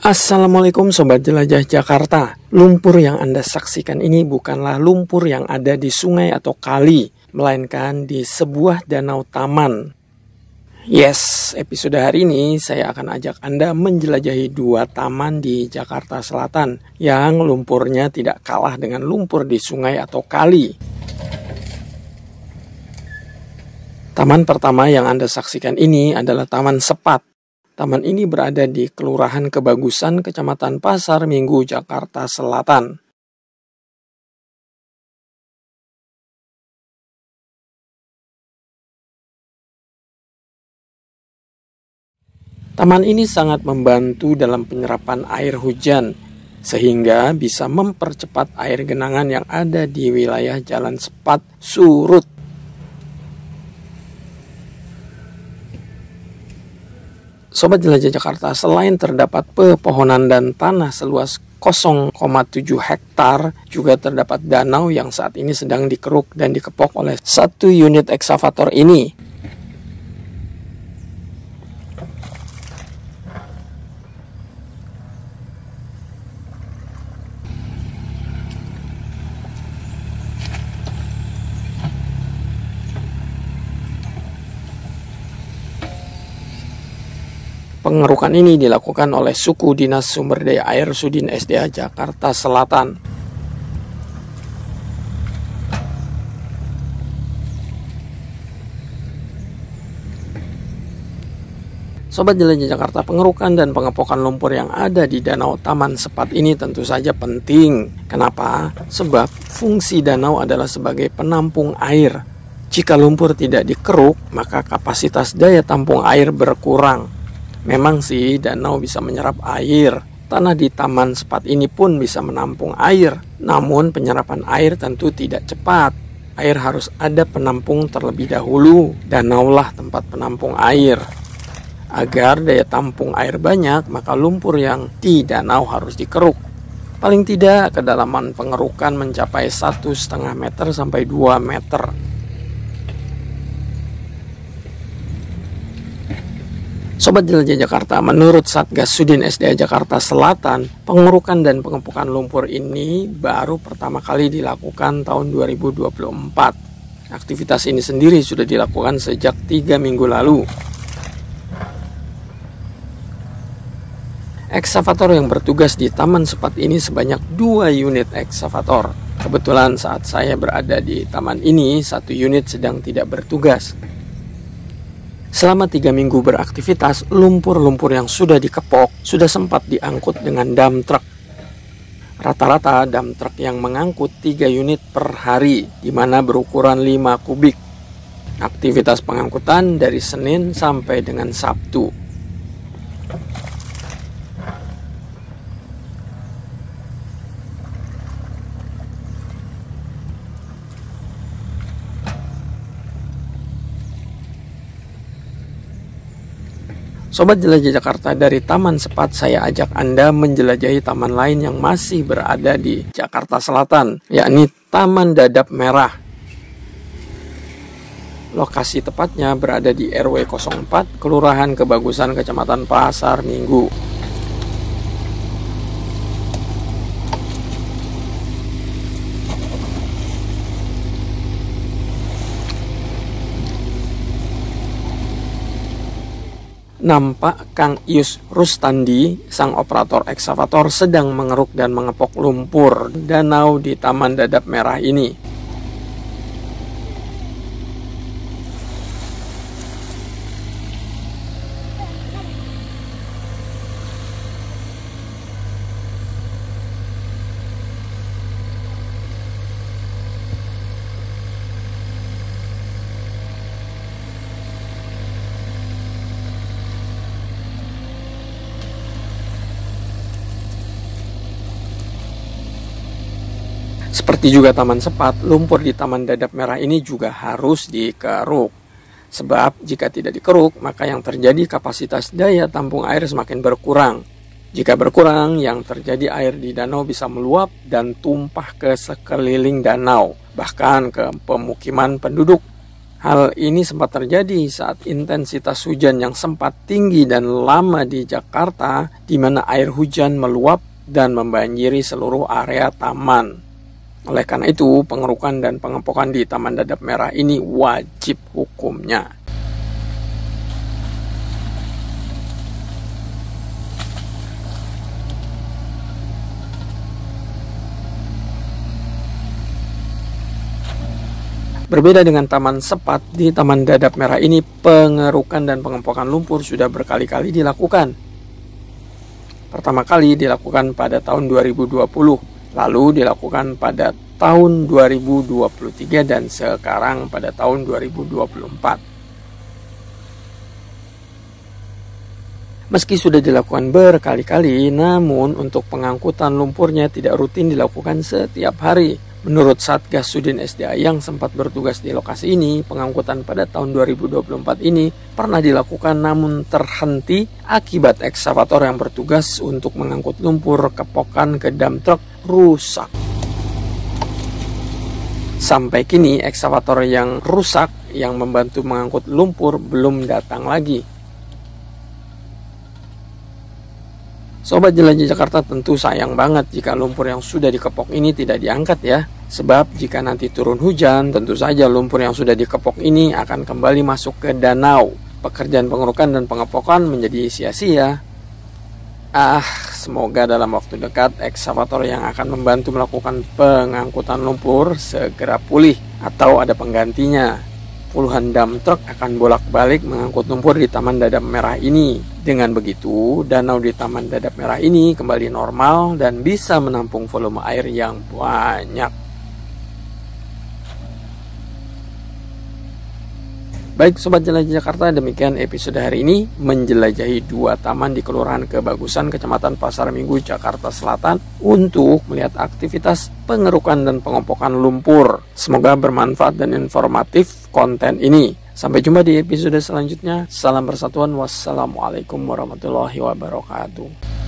Assalamualaikum Sobat Jelajah Jakarta. Lumpur yang Anda saksikan ini bukanlah lumpur yang ada di sungai atau kali, melainkan di sebuah danau taman. Yes, episode hari ini saya akan ajak Anda menjelajahi dua taman di Jakarta Selatan yang lumpurnya tidak kalah dengan lumpur di sungai atau kali. Taman pertama yang Anda saksikan ini adalah Taman Sepat. Taman ini berada di Kelurahan Kebagusan, Kecamatan Pasar Minggu, Jakarta Selatan. Taman ini sangat membantu dalam penyerapan air hujan, sehingga bisa mempercepat air genangan yang ada di wilayah Jalan Sepat surut. Sobat Jelajah Jakarta, selain terdapat pepohonan dan tanah seluas 0,7 hektar, juga terdapat danau yang saat ini sedang dikeruk dan dikepok oleh satu unit eksavator ini. Pengerukan ini dilakukan oleh suku Dinas Sumber Daya Air Sudin SDA Jakarta Selatan. Sobat Jelajah Jakarta, pengerukan dan pengepokan lumpur yang ada di Danau Taman Sepat ini tentu saja penting. Kenapa? Sebab fungsi danau adalah sebagai penampung air. Jika lumpur tidak dikeruk, maka kapasitas daya tampung air berkurang. Memang sih danau bisa menyerap air, tanah di Taman Sepat ini pun bisa menampung air. Namun penyerapan air tentu tidak cepat. Air harus ada penampung terlebih dahulu. Danaulah tempat penampung air. Agar daya tampung air banyak, maka lumpur yang di danau harus dikeruk. Paling tidak kedalaman pengerukan mencapai 1,5 meter sampai 2 meter. Sobat Jelajah Jakarta, menurut Satgas Sudin SDA Jakarta Selatan, pengerukan dan pengepokan lumpur ini baru pertama kali dilakukan tahun 2024. Aktivitas ini sendiri sudah dilakukan sejak 3 minggu lalu. Eksavator yang bertugas di Taman Sepat ini sebanyak 2 unit eksavator. Kebetulan saat saya berada di taman ini, 1 unit sedang tidak bertugas. Selama 3 minggu beraktivitas, lumpur-lumpur yang sudah dikepok sudah sempat diangkut dengan dump truck. Rata-rata dump truck yang mengangkut 3 unit per hari, di mana berukuran 5 kubik. Aktivitas pengangkutan dari Senin sampai dengan Sabtu. Sobat Jelajah Jakarta, dari Taman Sepat saya ajak Anda menjelajahi taman lain yang masih berada di Jakarta Selatan, yakni Taman Dadap Merah. Lokasi tepatnya berada di RW 04, Kelurahan Kebagusan, Kecamatan Pasar Minggu. Nampak Kang Ius Rustandi, sang operator eksavator, sedang mengeruk dan mengepok lumpur danau di Taman Dadap Merah ini. Seperti juga Taman Sepat, lumpur di Taman Dadap Merah ini juga harus dikeruk. Sebab jika tidak dikeruk, maka yang terjadi kapasitas daya tampung air semakin berkurang. Jika berkurang, yang terjadi air di danau bisa meluap dan tumpah ke sekeliling danau, bahkan ke pemukiman penduduk. Hal ini sempat terjadi saat intensitas hujan yang sempat tinggi dan lama di Jakarta, di mana air hujan meluap dan membanjiri seluruh area taman. Oleh karena itu, pengerukan dan pengepokan di Taman Dadap Merah ini wajib hukumnya. Berbeda dengan Taman Sepat, di Taman Dadap Merah ini pengerukan dan pengempokan lumpur sudah berkali-kali dilakukan. Pertama kali dilakukan pada tahun 2020, lalu dilakukan pada tahun 2023 dan sekarang pada tahun 2024. Meski sudah dilakukan berkali-kali, namun untuk pengangkutan lumpurnya tidak rutin dilakukan setiap hari. Menurut Satgas Sudin SDA yang sempat bertugas di lokasi ini, pengangkutan pada tahun 2024 ini pernah dilakukan namun terhenti akibat ekskavator yang bertugas untuk mengangkut lumpur kepokan ke dump truck rusak. Sampai kini ekskavator yang rusak yang membantu mengangkut lumpur belum datang lagi. Sobat Jelajah Jakarta, tentu sayang banget jika lumpur yang sudah dikepok ini tidak diangkat ya. Sebab jika nanti turun hujan, tentu saja lumpur yang sudah dikepok ini akan kembali masuk ke danau. Pekerjaan pengerukan dan pengepokan menjadi sia-sia. Semoga dalam waktu dekat ekskavator yang akan membantu melakukan pengangkutan lumpur segera pulih atau ada penggantinya. Puluhan dump truck akan bolak-balik mengangkut lumpur di Taman Dadap Merah ini. Dengan begitu, danau di Taman Dadap Merah ini kembali normal dan bisa menampung volume air yang banyak. Baik Sobat Jelajah Jakarta, demikian episode hari ini menjelajahi 2 taman di Kelurahan Kebagusan, Kecamatan Pasar Minggu, Jakarta Selatan untuk melihat aktivitas pengerukan dan pengempokan lumpur. Semoga bermanfaat dan informatif konten ini. Sampai jumpa di episode selanjutnya. Salam persatuan. Wassalamualaikum warahmatullahi wabarakatuh.